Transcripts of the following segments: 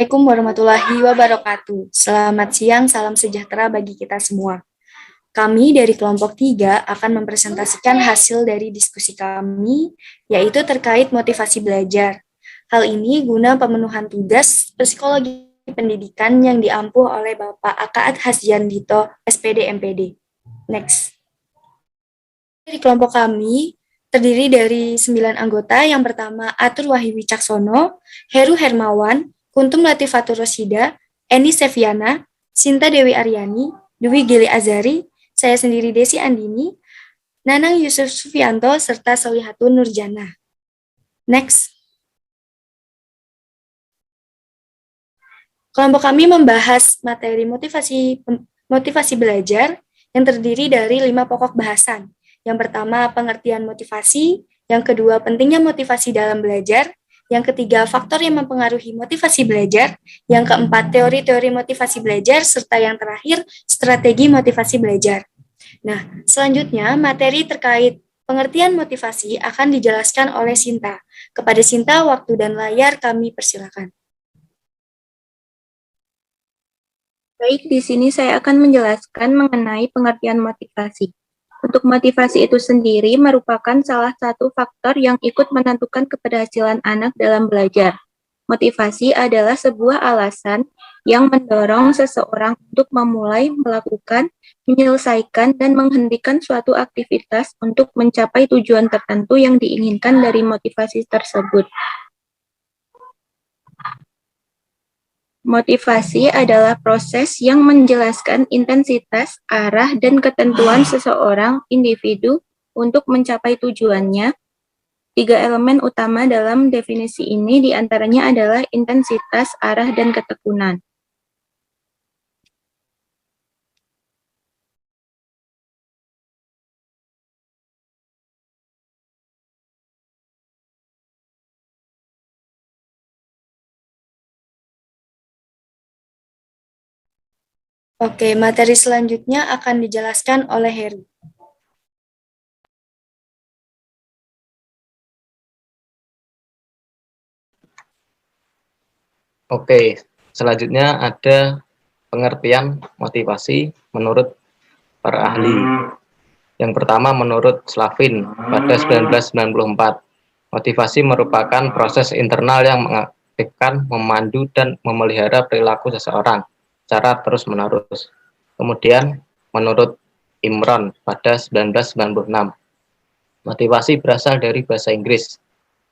Assalamualaikum warahmatullahi wabarakatuh. Selamat siang, salam sejahtera bagi kita semua. Kami dari kelompok 3 akan mempresentasikan hasil dari diskusi kami, yaitu terkait motivasi belajar. Hal ini guna pemenuhan tugas psikologi pendidikan yang diampuh oleh Bapak Akaat Hasjandito, SPD MPD. Next. Dari kelompok kami terdiri dari 9 anggota. Yang pertama, Atur Wahyu Wicaksono, Heru Hermawan, Kuntum Latifatur Rosyida, Eni Seviana, Sinta Dewi Aryani, Dwi Gili Azari, saya sendiri Desi Andini, Nanang Yusuf Sufianto, serta Solihatun Nurjana. Next. Kelompok kami membahas materi motivasi belajar yang terdiri dari 5 pokok bahasan. Yang pertama, pengertian motivasi. Yang kedua, pentingnya motivasi dalam belajar. Yang ketiga, faktor yang mempengaruhi motivasi belajar. Yang keempat, teori-teori motivasi belajar. Serta yang terakhir, strategi motivasi belajar. Nah, selanjutnya, materi terkait pengertian motivasi akan dijelaskan oleh Sinta. Kepada Sinta, waktu dan layar kami persilakan. Baik, di sini saya akan menjelaskan mengenai pengertian motivasi. Untuk motivasi itu sendiri merupakan salah satu faktor yang ikut menentukan keberhasilan anak dalam belajar. Motivasi adalah sebuah alasan yang mendorong seseorang untuk memulai, melakukan, menyelesaikan, dan menghentikan suatu aktivitas untuk mencapai tujuan tertentu yang diinginkan dari motivasi tersebut. Motivasi adalah proses yang menjelaskan intensitas, arah, dan ketentuan seseorang individu untuk mencapai tujuannya. 3 elemen utama dalam definisi ini diantaranya adalah intensitas, arah, dan ketekunan. Oke, materi selanjutnya akan dijelaskan oleh Heru. Oke, selanjutnya ada pengertian motivasi menurut para ahli. Yang pertama menurut Slavin pada 1994, motivasi merupakan proses internal yang mengaktifkan, memandu, dan memelihara perilaku seseorang secara terus-menerus. Kemudian menurut Imron pada 1996, motivasi berasal dari bahasa Inggris,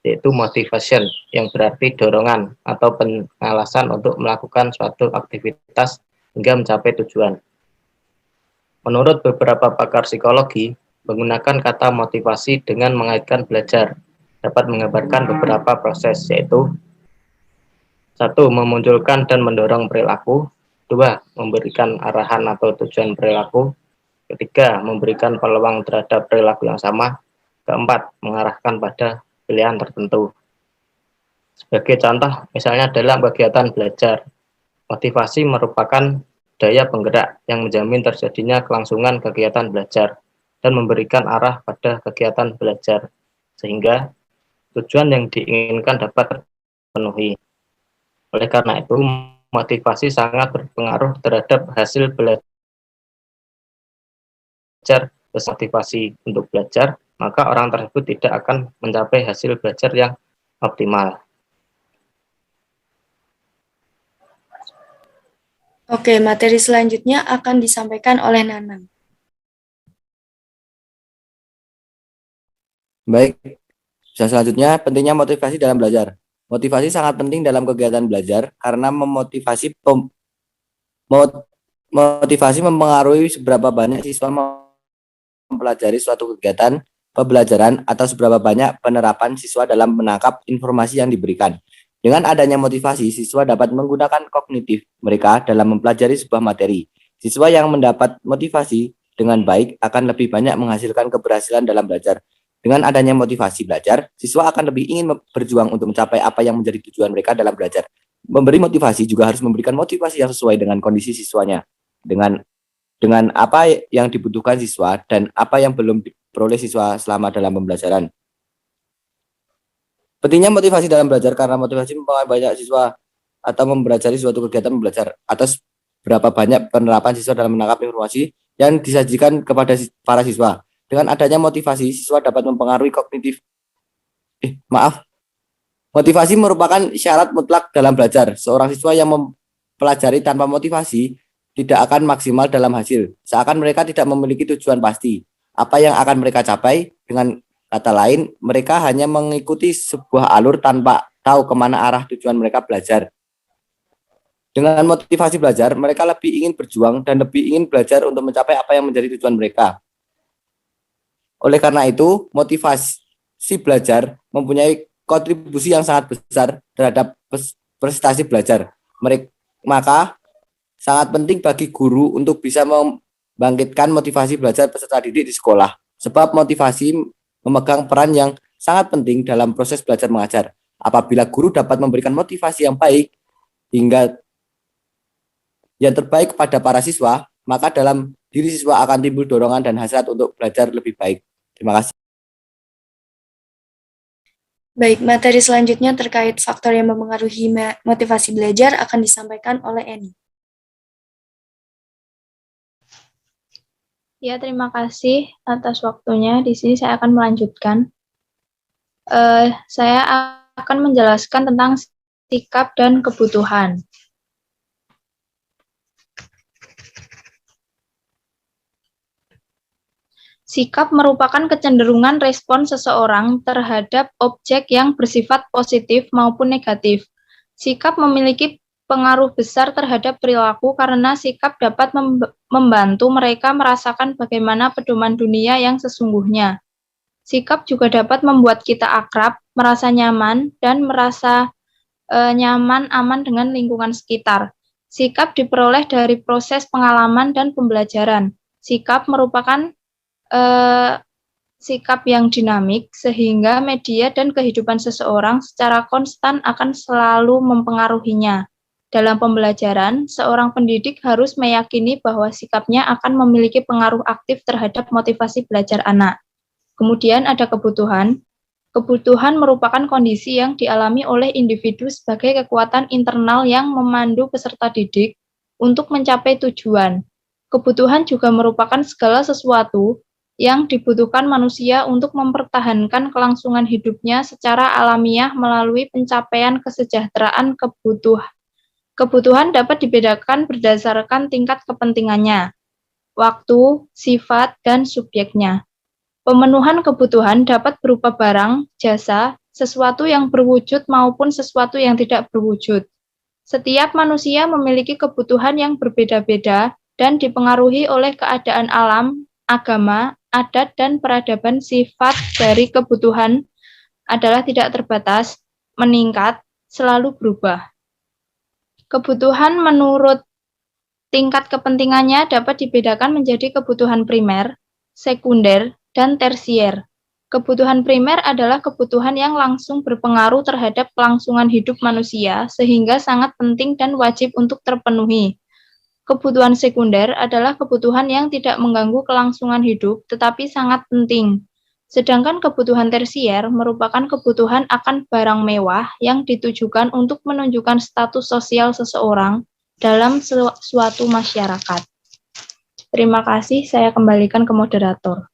yaitu motivation, yang berarti dorongan atau pengalasan untuk melakukan suatu aktivitas hingga mencapai tujuan. Menurut beberapa pakar psikologi, menggunakan kata motivasi dengan mengaitkan belajar dapat menggambarkan beberapa proses, yaitu 1. Memunculkan dan mendorong perilaku. 2. Memberikan arahan atau tujuan perilaku. 3. Memberikan peluang terhadap perilaku yang sama. 4. Mengarahkan pada pilihan tertentu. Sebagai contoh, misalnya dalam kegiatan belajar, motivasi merupakan daya penggerak yang menjamin terjadinya kelangsungan kegiatan belajar dan memberikan arah pada kegiatan belajar, sehingga tujuan yang diinginkan dapat terpenuhi. Oleh karena itu, motivasi sangat berpengaruh terhadap hasil belajar. Motivasi untuk belajar, maka orang tersebut tidak akan mencapai hasil belajar yang optimal. Oke, materi selanjutnya akan disampaikan oleh Nanang. Baik, selanjutnya pentingnya motivasi dalam belajar. Motivasi sangat penting dalam kegiatan belajar karena motivasi mempengaruhi seberapa banyak siswa mempelajari suatu kegiatan pembelajaran atau seberapa banyak penerapan siswa dalam menangkap informasi yang diberikan. Dengan adanya motivasi, siswa dapat menggunakan kognitif mereka dalam mempelajari sebuah materi. Siswa yang mendapat motivasi dengan baik akan lebih banyak menghasilkan keberhasilan dalam belajar. Dengan adanya motivasi belajar, siswa akan lebih ingin berjuang untuk mencapai apa yang menjadi tujuan mereka dalam belajar. Memberi motivasi juga harus memberikan motivasi yang sesuai dengan kondisi siswanya, dengan apa yang dibutuhkan siswa dan apa yang belum diperoleh siswa selama dalam pembelajaran. Pentingnya motivasi dalam belajar karena motivasi mempengaruhi banyak siswa atau mempelajari suatu kegiatan belajar, atau berapa banyak penerapan siswa dalam menangkap informasi yang disajikan kepada para siswa. Dengan adanya motivasi, siswa dapat mempengaruhi kognitif. Motivasi merupakan syarat mutlak dalam belajar. Seorang siswa yang mempelajari tanpa motivasi tidak akan maksimal dalam hasil, seakan mereka tidak memiliki tujuan pasti. Apa yang akan mereka capai? Dengan kata lain, mereka hanya mengikuti sebuah alur tanpa tahu kemana arah tujuan mereka belajar. Dengan motivasi belajar, mereka lebih ingin berjuang dan lebih ingin belajar untuk mencapai apa yang menjadi tujuan mereka. Oleh karena itu, motivasi belajar mempunyai kontribusi yang sangat besar terhadap prestasi belajar. Maka sangat penting bagi guru untuk bisa membangkitkan motivasi belajar peserta didik di sekolah. Sebab motivasi memegang peran yang sangat penting dalam proses belajar mengajar. Apabila guru dapat memberikan motivasi yang baik hingga yang terbaik kepada para siswa, maka dalam diri siswa akan timbul dorongan dan hasrat untuk belajar lebih baik. Terima kasih. Baik, materi selanjutnya terkait faktor yang mempengaruhi motivasi belajar akan disampaikan oleh Eni. Ya, terima kasih atas waktunya. Di sini saya akan melanjutkan. Saya akan menjelaskan tentang sikap dan kebutuhan. Sikap merupakan kecenderungan respon seseorang terhadap objek yang bersifat positif maupun negatif. Sikap memiliki pengaruh besar terhadap perilaku karena sikap dapat membantu mereka merasakan bagaimana pedoman dunia yang sesungguhnya. Sikap juga dapat membuat kita akrab, merasa nyaman, dan merasa nyaman, aman dengan lingkungan sekitar. Sikap diperoleh dari proses pengalaman dan pembelajaran. Sikap merupakan sikap yang dinamik, sehingga media dan kehidupan seseorang secara konstan akan selalu mempengaruhinya. Dalam pembelajaran, seorang pendidik harus meyakini bahwa sikapnya akan memiliki pengaruh aktif terhadap motivasi belajar anak. Kemudian ada kebutuhan. Kebutuhan merupakan kondisi yang dialami oleh individu sebagai kekuatan internal yang memandu peserta didik untuk mencapai tujuan. Kebutuhan juga merupakan segala sesuatu yang dibutuhkan manusia untuk mempertahankan kelangsungan hidupnya secara alamiah melalui pencapaian kesejahteraan kebutuhan. Kebutuhan dapat dibedakan berdasarkan tingkat kepentingannya, waktu, sifat, dan subjeknya. Pemenuhan kebutuhan dapat berupa barang, jasa, sesuatu yang berwujud maupun sesuatu yang tidak berwujud. Setiap manusia memiliki kebutuhan yang berbeda-beda dan dipengaruhi oleh keadaan alam, agama, adat, dan peradaban. Sifat dari kebutuhan adalah tidak terbatas, meningkat, selalu berubah. Kebutuhan menurut tingkat kepentingannya dapat dibedakan menjadi kebutuhan primer, sekunder, dan tersier. Kebutuhan primer adalah kebutuhan yang langsung berpengaruh terhadap kelangsungan hidup manusia, sehingga sangat penting dan wajib untuk terpenuhi. Kebutuhan sekunder adalah kebutuhan yang tidak mengganggu kelangsungan hidup, tetapi sangat penting. Sedangkan kebutuhan tersier merupakan kebutuhan akan barang mewah yang ditujukan untuk menunjukkan status sosial seseorang dalam suatu masyarakat. Terima kasih, saya kembalikan ke moderator.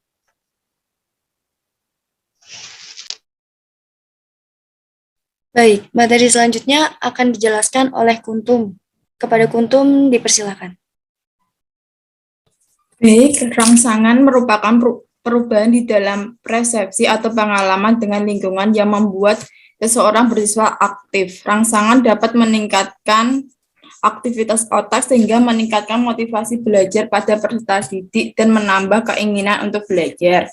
Baik, materi selanjutnya akan dijelaskan oleh Kuntum. Kepada Kuntum, dipersilakan. Baik, rangsangan merupakan perubahan di dalam persepsi atau pengalaman dengan lingkungan yang membuat seseorang bersifat aktif. Rangsangan dapat meningkatkan aktivitas otak sehingga meningkatkan motivasi belajar pada peserta didik dan menambah keinginan untuk belajar.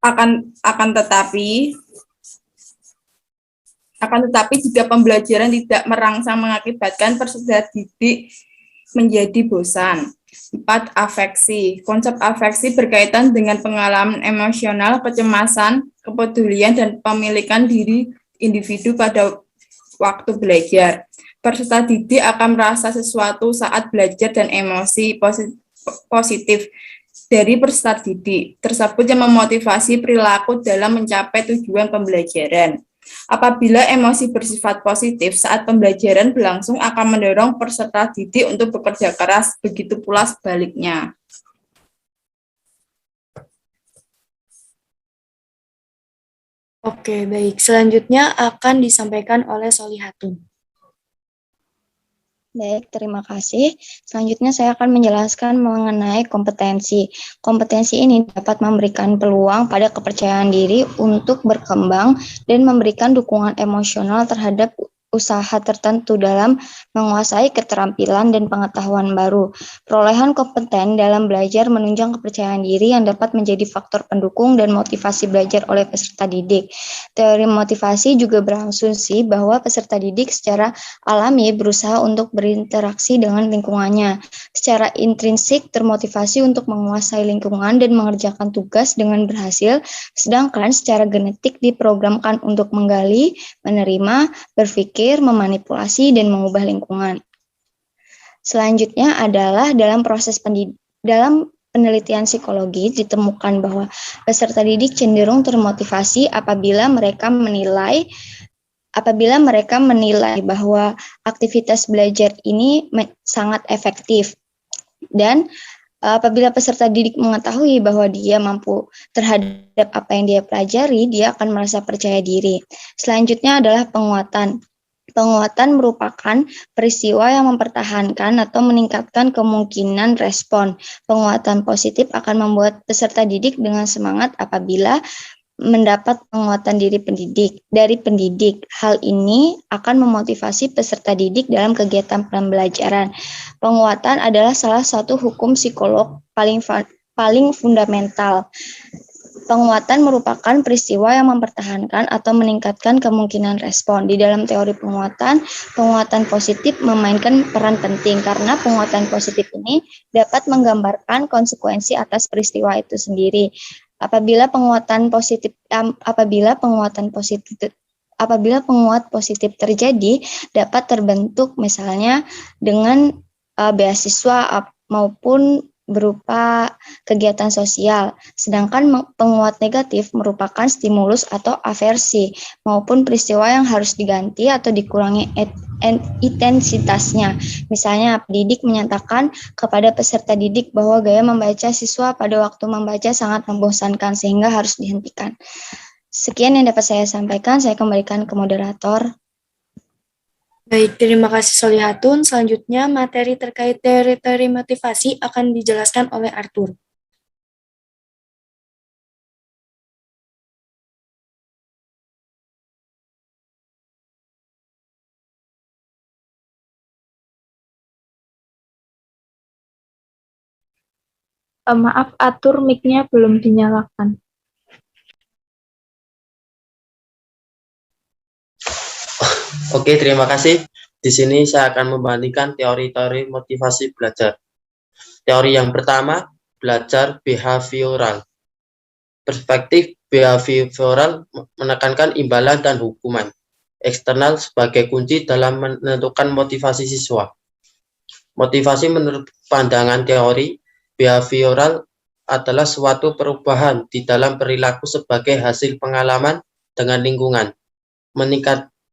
Akan tetapi jika pembelajaran tidak merangsang mengakibatkan peserta didik menjadi bosan. 4. Afeksi. Konsep afeksi berkaitan dengan pengalaman emosional, kecemasan, kepedulian, dan pemilikan diri individu pada waktu belajar. Peserta didik akan merasa sesuatu saat belajar dan emosi positif dari peserta didik tersebut yang memotivasi perilaku dalam mencapai tujuan pembelajaran. Apabila emosi bersifat positif saat pembelajaran berlangsung akan mendorong peserta didik untuk bekerja keras, begitu pula sebaliknya. Oke, baik. Selanjutnya akan disampaikan oleh Solihatun. Baik, terima kasih. Selanjutnya saya akan menjelaskan mengenai kompetensi. Kompetensi ini dapat memberikan peluang pada kepercayaan diri untuk berkembang dan memberikan dukungan emosional terhadap usaha tertentu dalam menguasai keterampilan dan pengetahuan baru. Perolehan kompeten dalam belajar menunjang kepercayaan diri yang dapat menjadi faktor pendukung dan motivasi belajar oleh peserta didik. Teori motivasi juga berasumsi bahwa peserta didik secara alami berusaha untuk berinteraksi dengan lingkungannya. Secara intrinsik termotivasi untuk menguasai lingkungan dan mengerjakan tugas dengan berhasil, sedangkan secara genetik diprogramkan untuk menggali, menerima, berpikir, memanipulasi, dan mengubah lingkungan. Selanjutnya adalah dalam penelitian psikologi ditemukan bahwa peserta didik cenderung termotivasi apabila mereka menilai bahwa aktivitas belajar ini sangat efektif. Dan apabila peserta didik mengetahui bahwa dia mampu terhadap apa yang dia pelajari, dia akan merasa percaya diri. Selanjutnya adalah penguatan. Penguatan merupakan peristiwa yang mempertahankan atau meningkatkan kemungkinan respon. Penguatan positif akan membuat peserta didik dengan semangat apabila mendapat penguatan dari pendidik. Hal ini akan memotivasi peserta didik dalam kegiatan pembelajaran. Penguatan adalah salah satu hukum psikolog paling fundamental. Penguatan merupakan peristiwa yang mempertahankan atau meningkatkan kemungkinan respon. Di dalam teori penguatan positif memainkan peran penting karena penguatan positif ini dapat menggambarkan konsekuensi atas peristiwa itu sendiri. Apabila penguat positif terjadi, dapat terbentuk misalnya dengan beasiswa maupun berupa kegiatan sosial. Sedangkan penguat negatif merupakan stimulus atau aversi maupun peristiwa yang harus diganti atau dikurangi intensitasnya. Misalnya, pendidik menyatakan kepada peserta didik bahwa gaya membaca siswa pada waktu membaca sangat membosankan sehingga harus dihentikan. Sekian yang dapat saya sampaikan, saya kembalikan ke moderator. Baik, terima kasih Solihatun. Selanjutnya, materi terkait teori motivasi akan dijelaskan oleh Arthur. Maaf, Arthur, mic-nya belum dinyalakan. Oke, terima kasih. Di sini saya akan membandingkan teori-teori motivasi belajar. Teori yang pertama, belajar behavioral. Perspektif behavioral menekankan imbalan dan hukuman eksternal sebagai kunci dalam menentukan motivasi siswa. Motivasi menurut pandangan teori behavioral adalah suatu perubahan di dalam perilaku sebagai hasil pengalaman dengan lingkungan.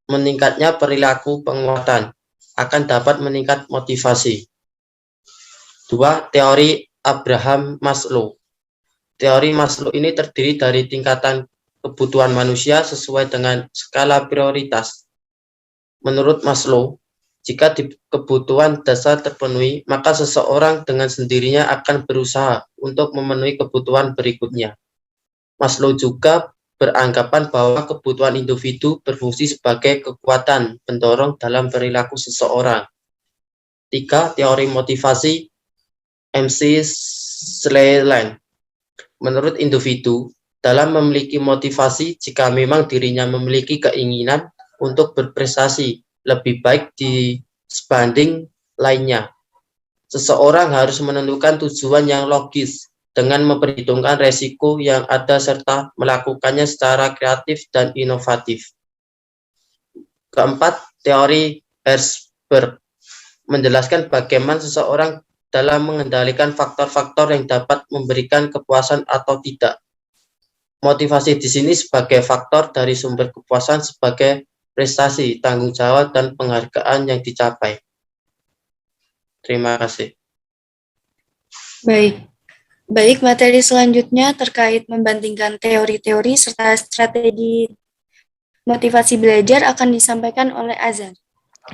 Meningkatnya perilaku penguatan akan dapat meningkat motivasi. 2. Teori Abraham Maslow. Teori Maslow ini terdiri dari tingkatan kebutuhan manusia sesuai dengan skala prioritas. Menurut Maslow, jika kebutuhan dasar terpenuhi, maka seseorang dengan sendirinya akan berusaha untuk memenuhi kebutuhan berikutnya. Maslow juga beranggapan bahwa kebutuhan individu berfungsi sebagai kekuatan pendorong dalam perilaku seseorang. 3. Teori motivasi MC Slayland. Menurut individu, dalam memiliki motivasi jika memang dirinya memiliki keinginan untuk berprestasi lebih baik sebanding lainnya. Seseorang harus menentukan tujuan yang logis dengan memperhitungkan resiko yang ada serta melakukannya secara kreatif dan inovatif. Keempat, teori Herzberg menjelaskan bagaimana seseorang dalam mengendalikan faktor-faktor yang dapat memberikan kepuasan atau tidak. Motivasi di sini sebagai faktor dari sumber kepuasan sebagai prestasi, tanggung jawab, dan penghargaan yang dicapai. Terima kasih. Baik, materi selanjutnya terkait membandingkan teori-teori serta strategi motivasi belajar akan disampaikan oleh Azhar.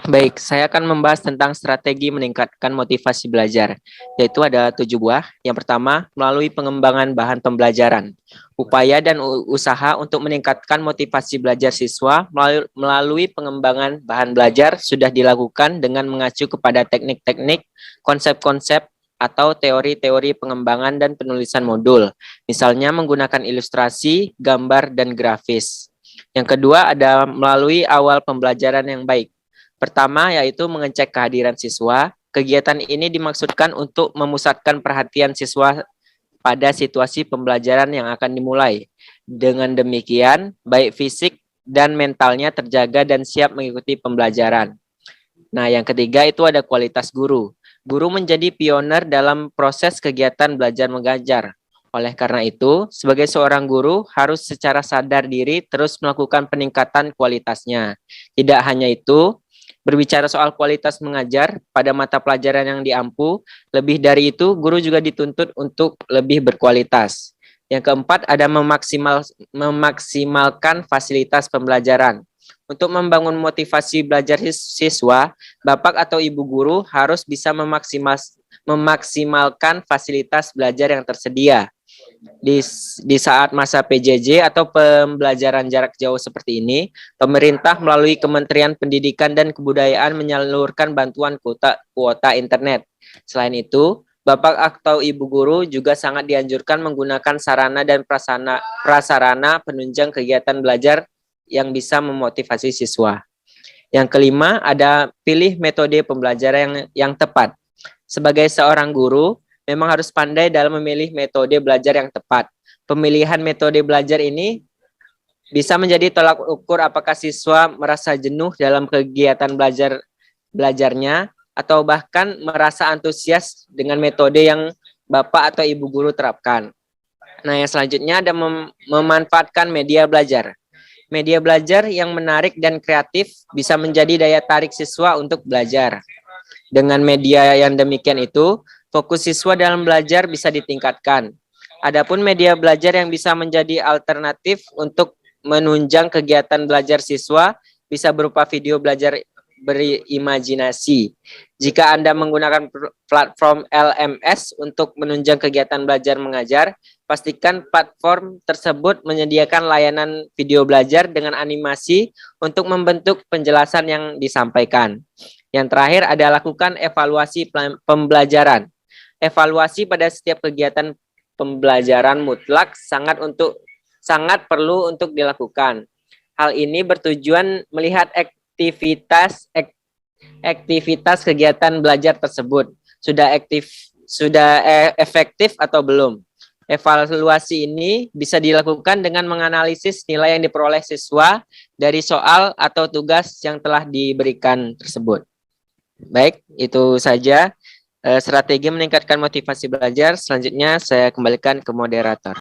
Baik, saya akan membahas tentang strategi meningkatkan motivasi belajar, yaitu ada 7 buah. Yang pertama, melalui pengembangan bahan pembelajaran. Upaya dan usaha untuk meningkatkan motivasi belajar siswa melalui pengembangan bahan belajar sudah dilakukan dengan mengacu kepada teknik-teknik, konsep-konsep, atau teori-teori pengembangan dan penulisan modul. Misalnya menggunakan ilustrasi, gambar, dan grafis. Yang kedua ada melalui awal pembelajaran yang baik. Pertama, yaitu mengecek kehadiran siswa. Kegiatan ini dimaksudkan untuk memusatkan perhatian siswa pada situasi pembelajaran yang akan dimulai. Dengan demikian, baik fisik dan mentalnya terjaga dan siap mengikuti pembelajaran. Nah, yang ketiga itu ada kualitas guru. Guru menjadi pioner dalam proses kegiatan belajar mengajar. Oleh karena itu, sebagai seorang guru harus secara sadar diri terus melakukan peningkatan kualitasnya. Tidak hanya itu, berbicara soal kualitas mengajar pada mata pelajaran yang diampu, lebih dari itu guru juga dituntut untuk lebih berkualitas. Yang keempat ada memaksimalkan fasilitas pembelajaran. Untuk membangun motivasi belajar siswa, Bapak atau Ibu guru harus bisa memaksimalkan fasilitas belajar yang tersedia. Di saat masa PJJ atau pembelajaran jarak jauh seperti ini, pemerintah melalui Kementerian Pendidikan dan Kebudayaan menyalurkan bantuan kuota internet. Selain itu, Bapak atau Ibu guru juga sangat dianjurkan menggunakan sarana dan prasarana penunjang kegiatan belajar yang bisa memotivasi siswa. Yang kelima, ada pilih metode pembelajaran yang tepat. Sebagai seorang guru, memang harus pandai dalam memilih metode belajar yang tepat. Pemilihan metode belajar ini bisa menjadi tolak ukur apakah siswa merasa jenuh dalam kegiatan belajarnya atau bahkan merasa antusias dengan metode yang Bapak atau Ibu guru terapkan. Nah, yang selanjutnya ada memanfaatkan media belajar. Media belajar yang menarik dan kreatif bisa menjadi daya tarik siswa untuk belajar. Dengan media yang demikian itu, fokus siswa dalam belajar bisa ditingkatkan. Adapun media belajar yang bisa menjadi alternatif untuk menunjang kegiatan belajar siswa bisa berupa video belajar berimajinasi. Jika Anda menggunakan platform LMS untuk menunjang kegiatan belajar mengajar, pastikan platform tersebut menyediakan layanan video belajar dengan animasi untuk membentuk penjelasan yang disampaikan. Yang terakhir ada lakukan evaluasi pembelajaran. Evaluasi pada setiap kegiatan pembelajaran mutlak sangat perlu untuk dilakukan. Hal ini bertujuan melihat aktivitas kegiatan belajar tersebut sudah efektif atau belum. Evaluasi ini bisa dilakukan dengan menganalisis nilai yang diperoleh siswa dari soal atau tugas yang telah diberikan tersebut. Baik, itu saja strategi meningkatkan motivasi belajar. Selanjutnya saya kembalikan ke moderator.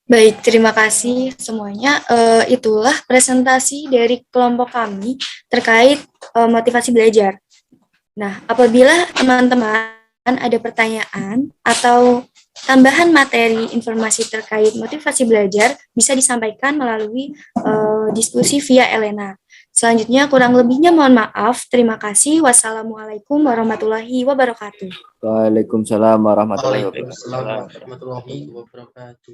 Baik, terima kasih semuanya. Itulah presentasi dari kelompok kami terkait motivasi belajar. Nah, apabila teman-teman ada pertanyaan atau tambahan materi informasi terkait motivasi belajar, bisa disampaikan melalui diskusi via Elena. Selanjutnya, kurang lebihnya mohon maaf. Terima kasih. Wassalamualaikum warahmatullahi wabarakatuh. Waalaikumsalam warahmatullahi wabarakatuh. Waalaikumsalam warahmatullahi wabarakatuh.